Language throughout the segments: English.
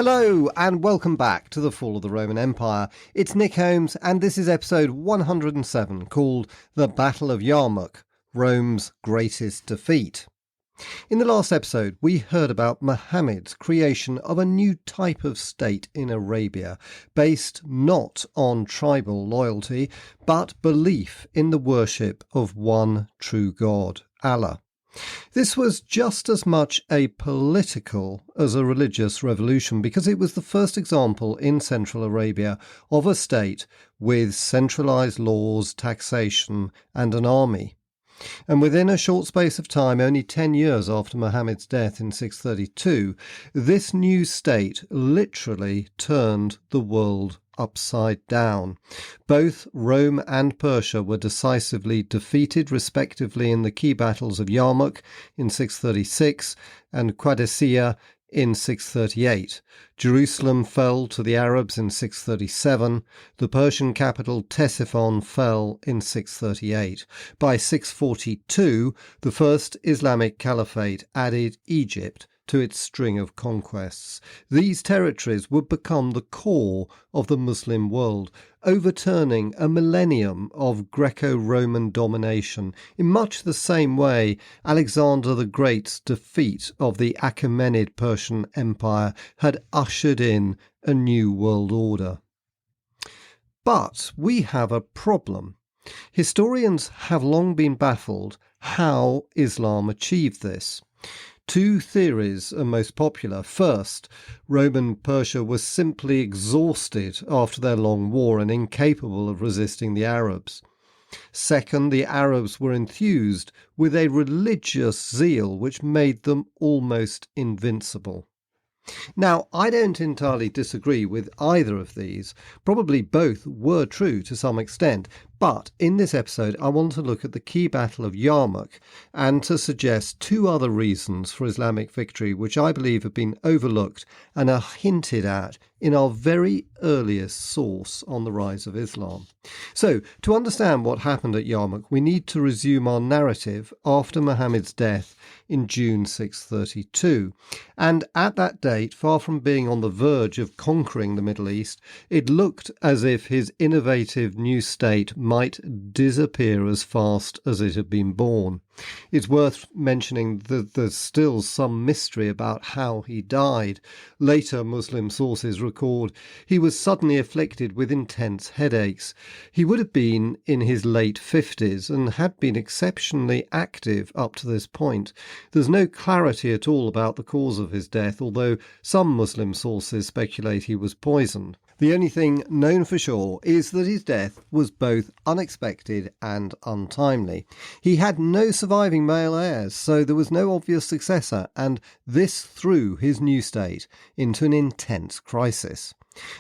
Hello and welcome back to The Fall of the Roman Empire. It's Nick Holmes and this is episode 107 called The Battle of Yarmuk, Rome's Greatest Defeat. In the last episode, we heard about Muhammad's creation of a new type of state in Arabia, based not on tribal loyalty, but belief in the worship of one true God, Allah. This was just as much a political as a religious revolution because it was the first example in Central Arabia of a state with centralised laws, taxation and an army. And within a short space of time, only 10 years after Muhammad's death in 632, this new state literally turned the world upside down. Both Rome and Persia were decisively defeated, respectively, in the key battles of Yarmuk in 636 and Qadisiyah in 638. Jerusalem fell to the Arabs in 637. The Persian capital Ctesiphon fell in 638. By 642, the First Islamic Caliphate added Egypt to its string of conquests. These territories would become the core of the Muslim world, overturning a millennium of Greco-Roman domination in much the same way Alexander the Great's defeat of the Achaemenid Persian Empire had ushered in a new world order. But we have a problem. Historians have long been baffled how Islam achieved this. Two theories are most popular. First, Roman Persia was simply exhausted after their long war and incapable of resisting the Arabs. Second, the Arabs were enthused with a religious zeal which made them almost invincible. Now, I don't entirely disagree with either of these. Probably both were true to some extent, but in this episode I want to look at the key battle of Yarmuk and to suggest two other reasons for Islamic victory which I believe have been overlooked and are hinted at in our very earliest source on the rise of Islam. So, to understand what happened at Yarmuk, we need to resume our narrative after Muhammad's death in June 632. And at that date, far from being on the verge of conquering the Middle East, it looked as if his innovative new state might disappear as fast as it had been born. It's worth mentioning that there's still some mystery about how he died. Later Muslim sources record he was suddenly afflicted with intense headaches. He would have been in his late 50s and had been exceptionally active up to this point. There's no clarity at all about the cause of his death, although some Muslim sources speculate he was poisoned. The only thing known for sure is that his death was both unexpected and untimely. He had no surviving male heirs, so there was no obvious successor, and this threw his new state into an intense crisis.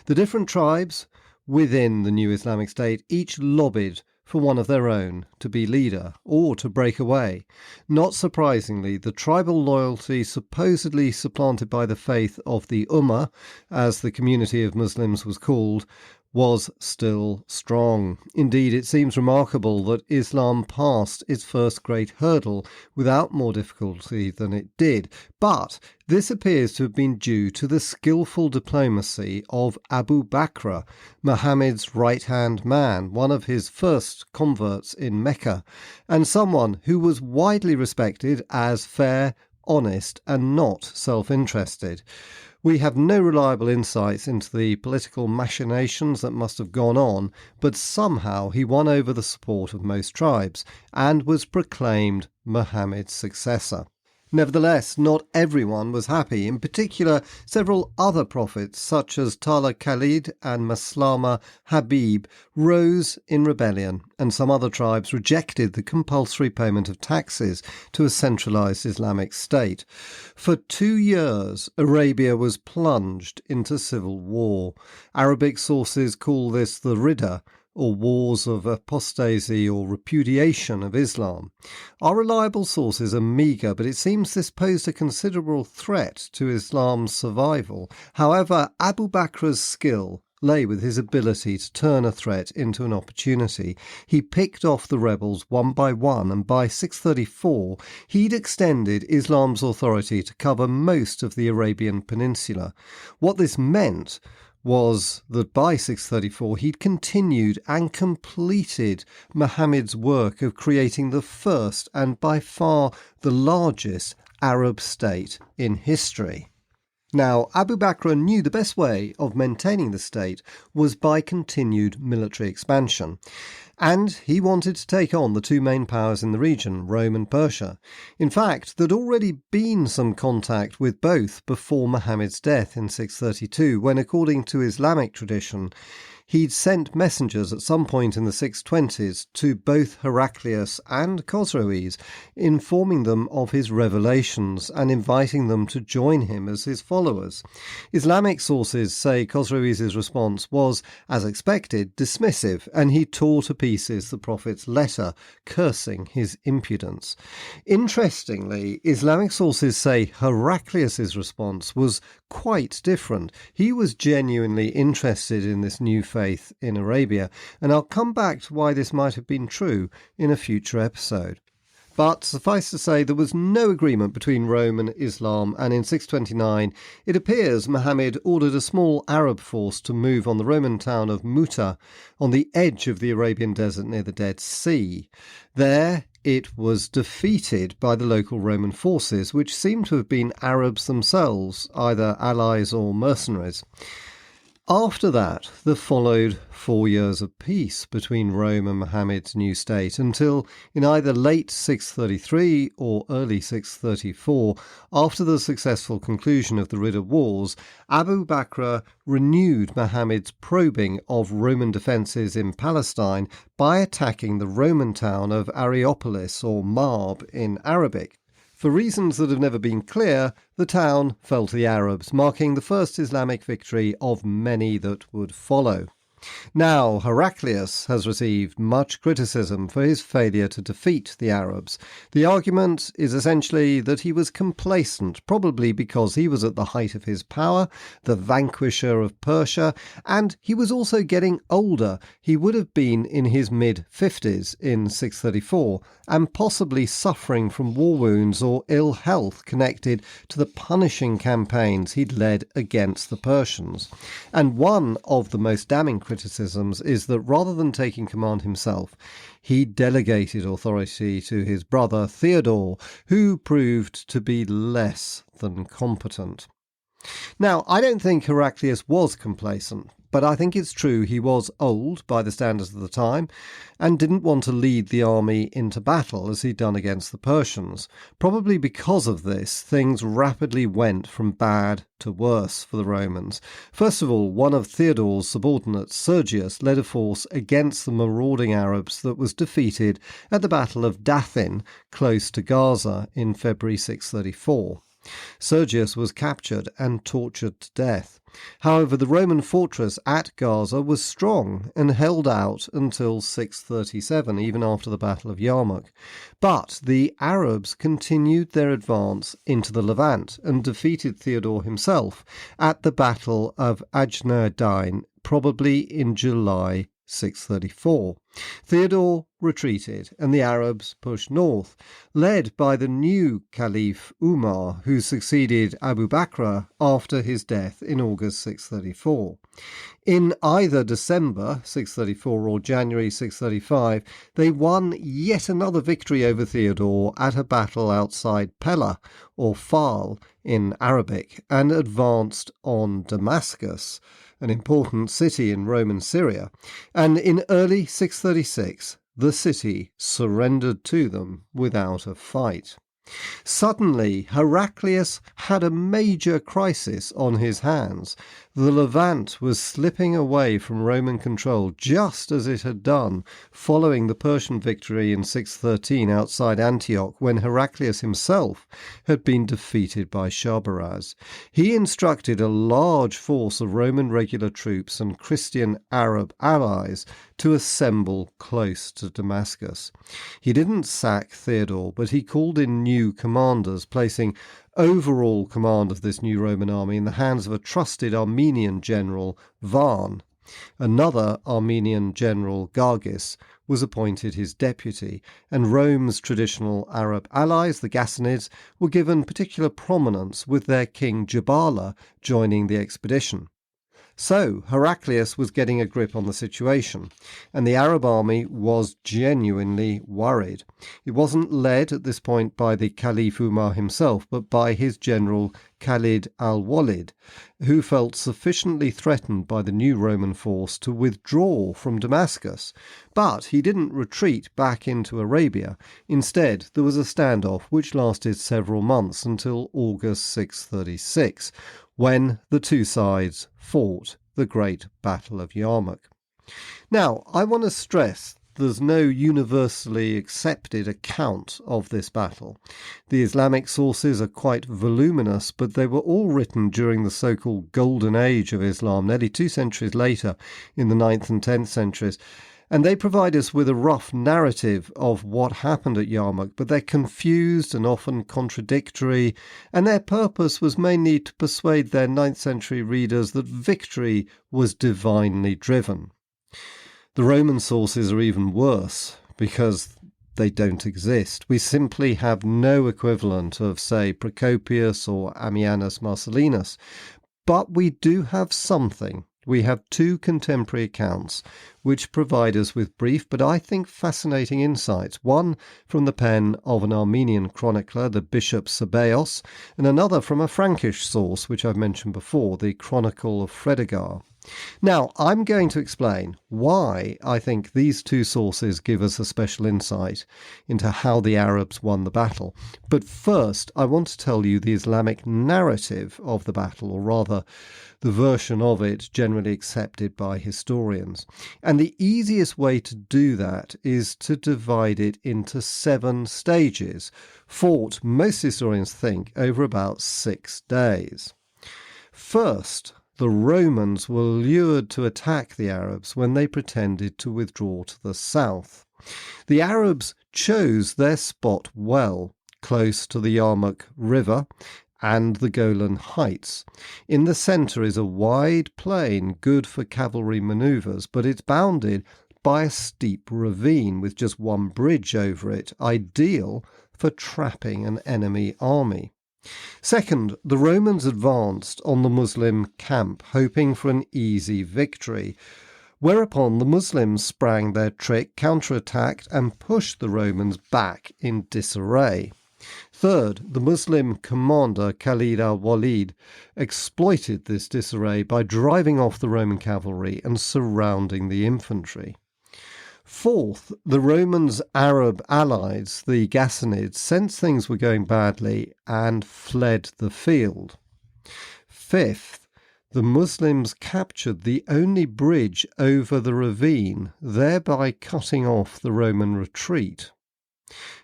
The different tribes within the new Islamic State each lobbied for one of their own to be leader or to break away. Not surprisingly, the tribal loyalty supposedly supplanted by the faith of the Ummah, as the community of Muslims was called, was still strong. Indeed, it seems remarkable that Islam passed its first great hurdle without more difficulty than it did, but this appears to have been due to the skillful diplomacy of Abu Bakr, Muhammad's right-hand man, one of his first converts in Mecca, and someone who was widely respected as fair, honest, and not self-interested. We have no reliable insights into the political machinations that must have gone on, but somehow he won over the support of most tribes and was proclaimed Muhammad's successor. Nevertheless, not everyone was happy. In particular, several other prophets, such as Tala Khalid and Maslama Habib, rose in rebellion, and some other tribes rejected the compulsory payment of taxes to a centralised Islamic state. For 2 years, Arabia was plunged into civil war. Arabic sources call this the Ridda, or wars of apostasy or repudiation of Islam. Our reliable sources are meagre, but it seems this posed a considerable threat to Islam's survival. However, Abu Bakr's skill lay with his ability to turn a threat into an opportunity. He picked off the rebels one by one, and by 634 he'd extended Islam's authority to cover most of the Arabian Peninsula. What this meant was that by 634 he'd continued and completed Muhammad's work of creating the first and by far the largest Arab state in history. Now, Abu Bakr knew the best way of maintaining the state was by continued military expansion, and he wanted to take on the two main powers in the region, Rome and Persia. In fact, there'd already been some contact with both before Muhammad's death in 632, when, according to Islamic tradition, he'd sent messengers at some point in the 620s to both Heraclius and Khosroes, informing them of his revelations and inviting them to join him as his followers. Islamic sources say Khosroes' response was, as expected, dismissive, and he tore to pieces the Prophet's letter, cursing his impudence. Interestingly, Islamic sources say Heraclius' response was quite different. He was genuinely interested in this new faith in Arabia, and I'll come back to why this might have been true in a future episode. But suffice to say, there was no agreement between Rome and Islam, and in 629 it appears Muhammad ordered a small Arab force to move on the Roman town of Muta on the edge of the Arabian desert near the Dead Sea. There it was defeated by the local Roman forces, which seemed to have been Arabs themselves, either allies or mercenaries. After that, there followed 4 years of peace between Rome and Muhammad's new state, until in either late 633 or early 634, after the successful conclusion of the Ridda Wars, Abu Bakr renewed Muhammad's probing of Roman defences in Palestine by attacking the Roman town of Areopolis, or Marb in Arabic. For reasons that have never been clear, the town fell to the Arabs, marking the first Islamic victory of many that would follow. Now, Heraclius has received much criticism for his failure to defeat the Arabs. The argument is essentially that he was complacent, probably because he was at the height of his power, the vanquisher of Persia, and he was also getting older. He would have been in his mid-50s in 634, and possibly suffering from war wounds or ill health connected to the punishing campaigns he'd led against the Persians. And one of the most damning criticisms is that rather than taking command himself, he delegated authority to his brother Theodore, who proved to be less than competent. Now, I don't think Heraclius was complacent, but I think it's true he was old by the standards of the time and didn't want to lead the army into battle as he'd done against the Persians. Probably because of this, things rapidly went from bad to worse for the Romans. First of all, one of Theodore's subordinates, Sergius, led a force against the marauding Arabs that was defeated at the Battle of Dathin, close to Gaza, in February 634. Sergius was captured and tortured to death. However, the Roman fortress at Gaza was strong and held out until 637, even after the Battle of Yarmuk. But the Arabs continued their advance into the Levant and defeated Theodore himself at the Battle of Ajnadain, probably in July 634. Theodore retreated and the Arabs pushed north, led by the new Caliph Umar, who succeeded Abu Bakr after his death in August 634. In either December 634 or January 635, they won yet another victory over Theodore at a battle outside Pella, or Fal in Arabic, and advanced on Damascus, an important city in Roman Syria, and in early 636 the city surrendered to them without a fight. Suddenly, Heraclius had a major crisis on his hands. The Levant was slipping away from Roman control, just as it had done following the Persian victory in 613 outside Antioch, when Heraclius himself had been defeated by Sharbaraz. He instructed a large force of Roman regular troops and Christian Arab allies to assemble close to Damascus. He didn't sack Theodore, but he called in new commanders, placing overall command of this new Roman army in the hands of a trusted Armenian general, Van, Another Armenian general, Gargis, was appointed his deputy, and Rome's traditional Arab allies, the Ghassanids, were given particular prominence, with their king Jabala joining the expedition. So Heraclius was getting a grip on the situation, and the Arab army was genuinely worried. It wasn't led at this point by the Caliph Umar himself, but by his general Khalid al-Walid, who felt sufficiently threatened by the new Roman force to withdraw from Damascus. But he didn't retreat back into Arabia. Instead, there was a standoff which lasted several months until August 636, when the two sides fought the Great Battle of Yarmuk. Now, I want to stress there's no universally accepted account of this battle. The Islamic sources are quite voluminous, but they were all written during the so-called Golden Age of Islam, nearly 2 centuries later, in the 9th and 10th centuries. And they provide us with a rough narrative of what happened at Yarmuk, but they're confused and often contradictory, and their purpose was mainly to persuade their 9th century readers that victory was divinely driven. The Roman sources are even worse, because they don't exist. We simply have no equivalent of, say, Procopius or Ammianus Marcellinus, but we do have something. We have 2 contemporary accounts which provide us with brief but I think fascinating insights, one from the pen of an Armenian chronicler, the Bishop Sabaeos, and another from a Frankish source which I've mentioned before, the Chronicle of Fredegar. Now, I'm going to explain why I think these 2 sources give us a special insight into how the Arabs won the battle. But first, I want to tell you the Islamic narrative of the battle, or rather, the version of it generally accepted by historians. And the easiest way to do that is to divide it into 7 stages, fought, most historians think, over about 6 days. First, the Romans were lured to attack the Arabs when they pretended to withdraw to the south. The Arabs chose their spot well, close to the Yarmuk River and the Golan Heights. In the centre is a wide plain good for cavalry manoeuvres, but it's bounded by a steep ravine with just one bridge over it, ideal for trapping an enemy army. Second, the Romans advanced on the Muslim camp, hoping for an easy victory, whereupon the Muslims sprang their trick, counterattacked, and pushed the Romans back in disarray. Third, the Muslim commander Khalid al-Walid exploited this disarray by driving off the Roman cavalry and surrounding the infantry. Fourth, the Romans' Arab allies, the Ghassanids, sensed things were going badly and fled the field. Fifth, the Muslims captured the only bridge over the ravine, thereby cutting off the Roman retreat.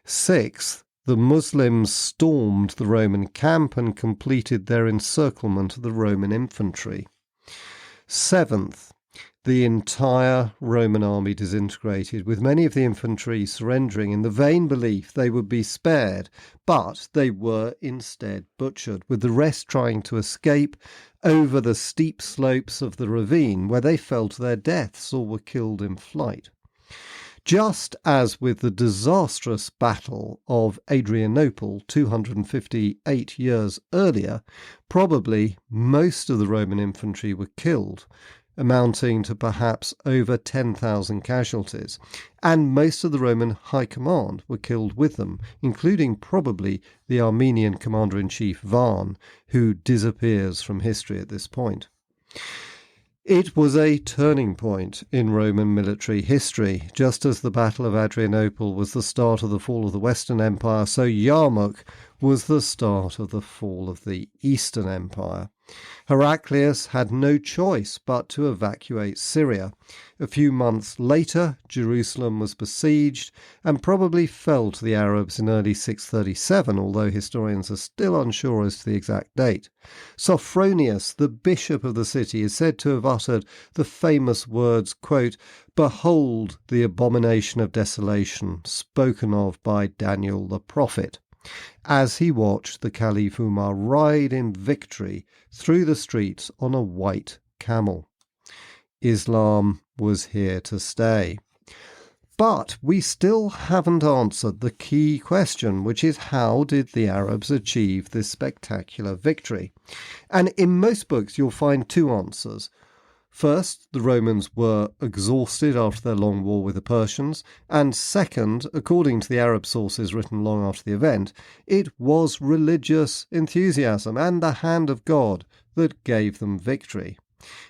Sixth, the Muslims stormed the Roman camp and completed their encirclement of the Roman infantry. Seventh, the entire Roman army disintegrated, with many of the infantry surrendering in the vain belief they would be spared, but they were instead butchered, with the rest trying to escape over the steep slopes of the ravine, where they fell to their deaths or were killed in flight. Just as with the disastrous Battle of Adrianople 258 years earlier, probably most of the Roman infantry were killed, amounting to perhaps over 10,000 casualties, and most of the Roman high command were killed with them, including probably the Armenian commander-in-chief Van, who disappears from history at this point. It was a turning point in Roman military history. Just as the Battle of Adrianople was the start of the fall of the Western Empire, so Yarmuk was the start of the fall of the Eastern Empire. Heraclius had no choice but to evacuate Syria. A few months later, Jerusalem was besieged and probably fell to the Arabs in early 637, although historians are still unsure as to the exact date. Sophronius, the bishop of the city, is said to have uttered the famous words, quote, "Behold the abomination of desolation spoken of by Daniel the prophet," as he watched the Caliph Umar ride in victory through the streets on a white camel. Islam was here to stay. But we still haven't answered the key question, which is how did the Arabs achieve this spectacular victory? And in most books you'll find two answers. First, the Romans were exhausted after their long war with the Persians, and second, according to the Arab sources written long after the event, it was religious enthusiasm and the hand of God that gave them victory.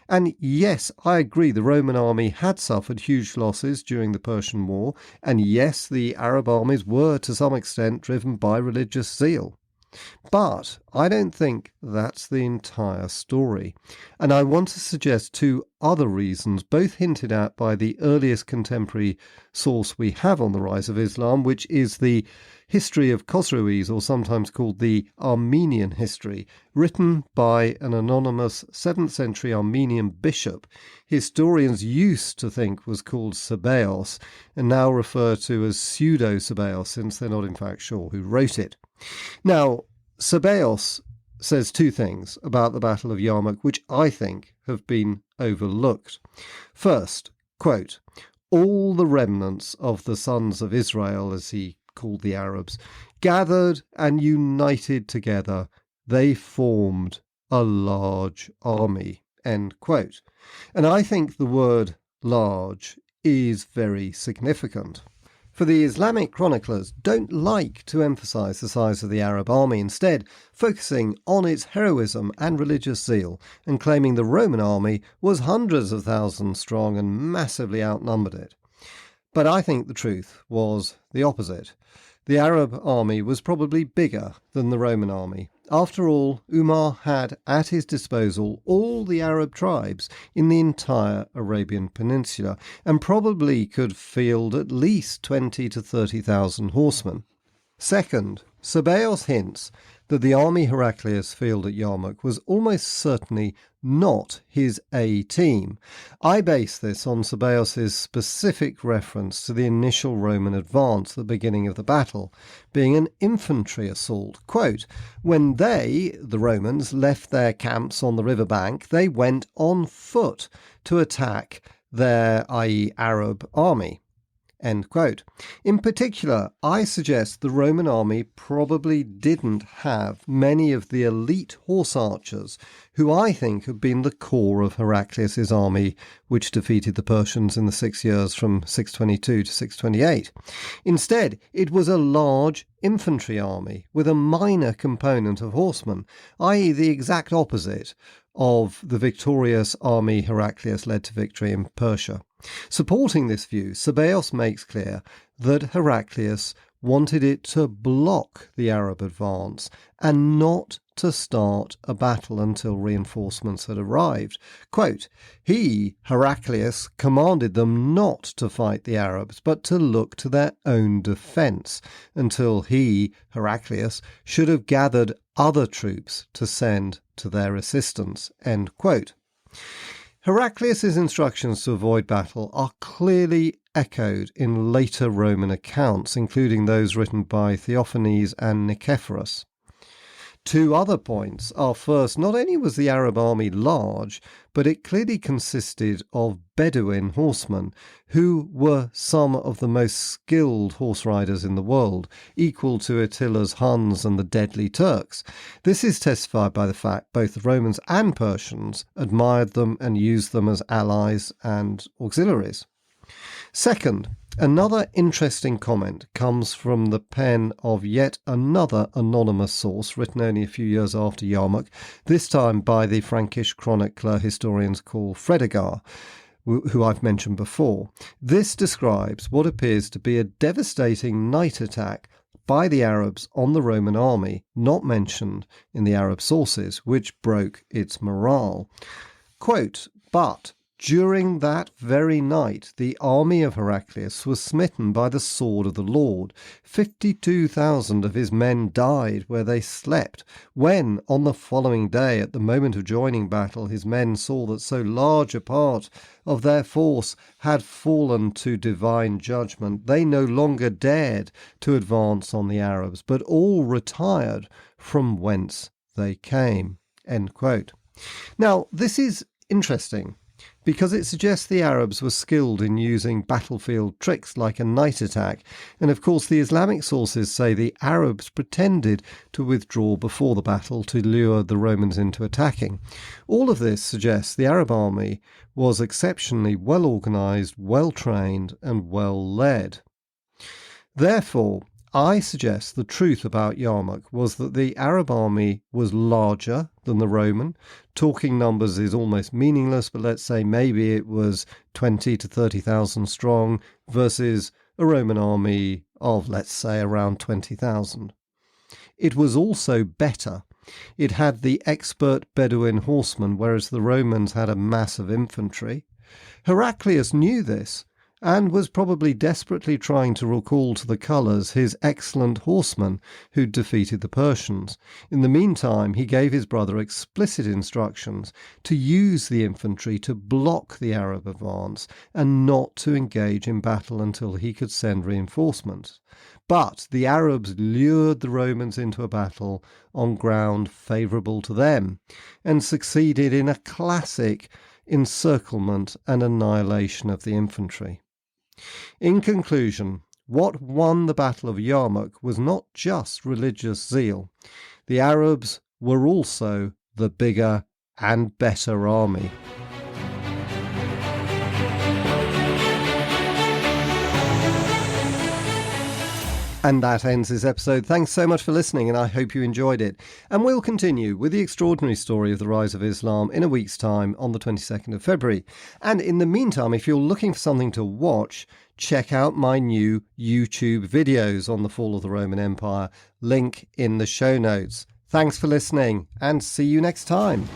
And yes, I agree the Roman army had suffered huge losses during the Persian War, and yes, the Arab armies were to some extent driven by religious zeal. But I don't think that's the entire story. And I want to suggest two other reasons, both hinted at by the earliest contemporary source we have on the rise of Islam, which is the History of Khosroes, or sometimes called the Armenian History, written by an anonymous 7th century Armenian bishop. Historians used to think was called Sabaeos, and now refer to as Pseudo-Sabaeos, since they're not in fact sure who wrote it. Now, Sabaeos says two things about the Battle of Yarmuk which I think have been overlooked. First, quote, all the remnants of the sons of Israel, as he called the Arabs, gathered and united together, they formed a large army, end quote. And I think the word large is very significant. For the Islamic chroniclers don't like to emphasize the size of the Arab army, instead focusing on its heroism and religious zeal, and claiming the Roman army was hundreds of thousands strong and massively outnumbered it. But I think the truth was the opposite. The Arab army was probably bigger than the Roman army. After all, Umar had at his disposal all the Arab tribes in the entire Arabian Peninsula, and probably could field at least 20 to 30,000 horsemen. Second, Sabaeos hints that the army Heraclius fielded at Yarmuk was almost certainly not his A team. I base this on Sabaeos' specific reference to the initial Roman advance at the beginning of the battle, being an infantry assault. Quote, when they, the Romans, left their camps on the riverbank, they went on foot to attack their, i.e. Arab, army. End quote. In particular, I suggest the Roman army probably didn't have many of the elite horse archers, who I think have been the core of Heraclius' army, which defeated the Persians in the 6 years from 622 to 628. Instead, it was a large infantry army with a minor component of horsemen, i.e. the exact opposite of the victorious army Heraclius led to victory in Persia. Supporting this view, Sabaeos makes clear that Heraclius wanted it to block the Arab advance and not to start a battle until reinforcements had arrived. Quote, he, Heraclius, commanded them not to fight the Arabs, but to look to their own defence, until he, Heraclius, should have gathered other troops to send to their assistance. End quote. Heraclius' instructions to avoid battle are clearly echoed in later Roman accounts, including those written by Theophanes and Nicephorus. Two other points are, first, not only was the Arab army large, but it clearly consisted of Bedouin horsemen, who were some of the most skilled horse riders in the world, equal to Attila's Huns and the deadly Turks. This is testified by the fact both the Romans and Persians admired them and used them as allies and auxiliaries. Second, another interesting comment comes from the pen of yet another anonymous source written only a few years after Yarmuk, this time by the Frankish chronicler historians called Fredegar, who I've mentioned before. This describes what appears to be a devastating night attack by the Arabs on the Roman army, not mentioned in the Arab sources, which broke its morale. Quote, but during that very night, the army of Heraclius was smitten by the sword of the Lord. 52,000 of his men died where they slept. When, on the following day, at the moment of joining battle, his men saw that so large a part of their force had fallen to divine judgment, they no longer dared to advance on the Arabs, but all retired from whence they came. End quote. Now, this is interesting, because it suggests the Arabs were skilled in using battlefield tricks like a night attack, and of course the Islamic sources say the Arabs pretended to withdraw before the battle to lure the Romans into attacking. All of this suggests the Arab army was exceptionally well organised, well trained and well led. Therefore, I suggest the truth about Yarmuk was that the Arab army was larger than the Roman. Talking numbers is almost meaningless, but let's say maybe it was 20 to 30,000 strong versus a Roman army of, let's say, around 20,000. It was also better. It had the expert Bedouin horsemen, whereas the Romans had a mass of infantry. Heraclius knew this, and was probably desperately trying to recall to the colours his excellent horsemen who'd defeated the Persians. In the meantime, he gave his brother explicit instructions to use the infantry to block the Arab advance and not to engage in battle until he could send reinforcements. But the Arabs lured the Romans into a battle on ground favourable to them and succeeded in a classic encirclement and annihilation of the infantry. In conclusion, what won the Battle of Yarmuk was not just religious zeal. The Arabs were also the bigger and better army. And that ends this episode. Thanks so much for listening, and I hope you enjoyed it. And we'll continue with the extraordinary story of the rise of Islam in a week's time on the 22nd of February. And in the meantime, if you're looking for something to watch, check out my new YouTube videos on the fall of the Roman Empire. Link in the show notes. Thanks for listening, and see you next time.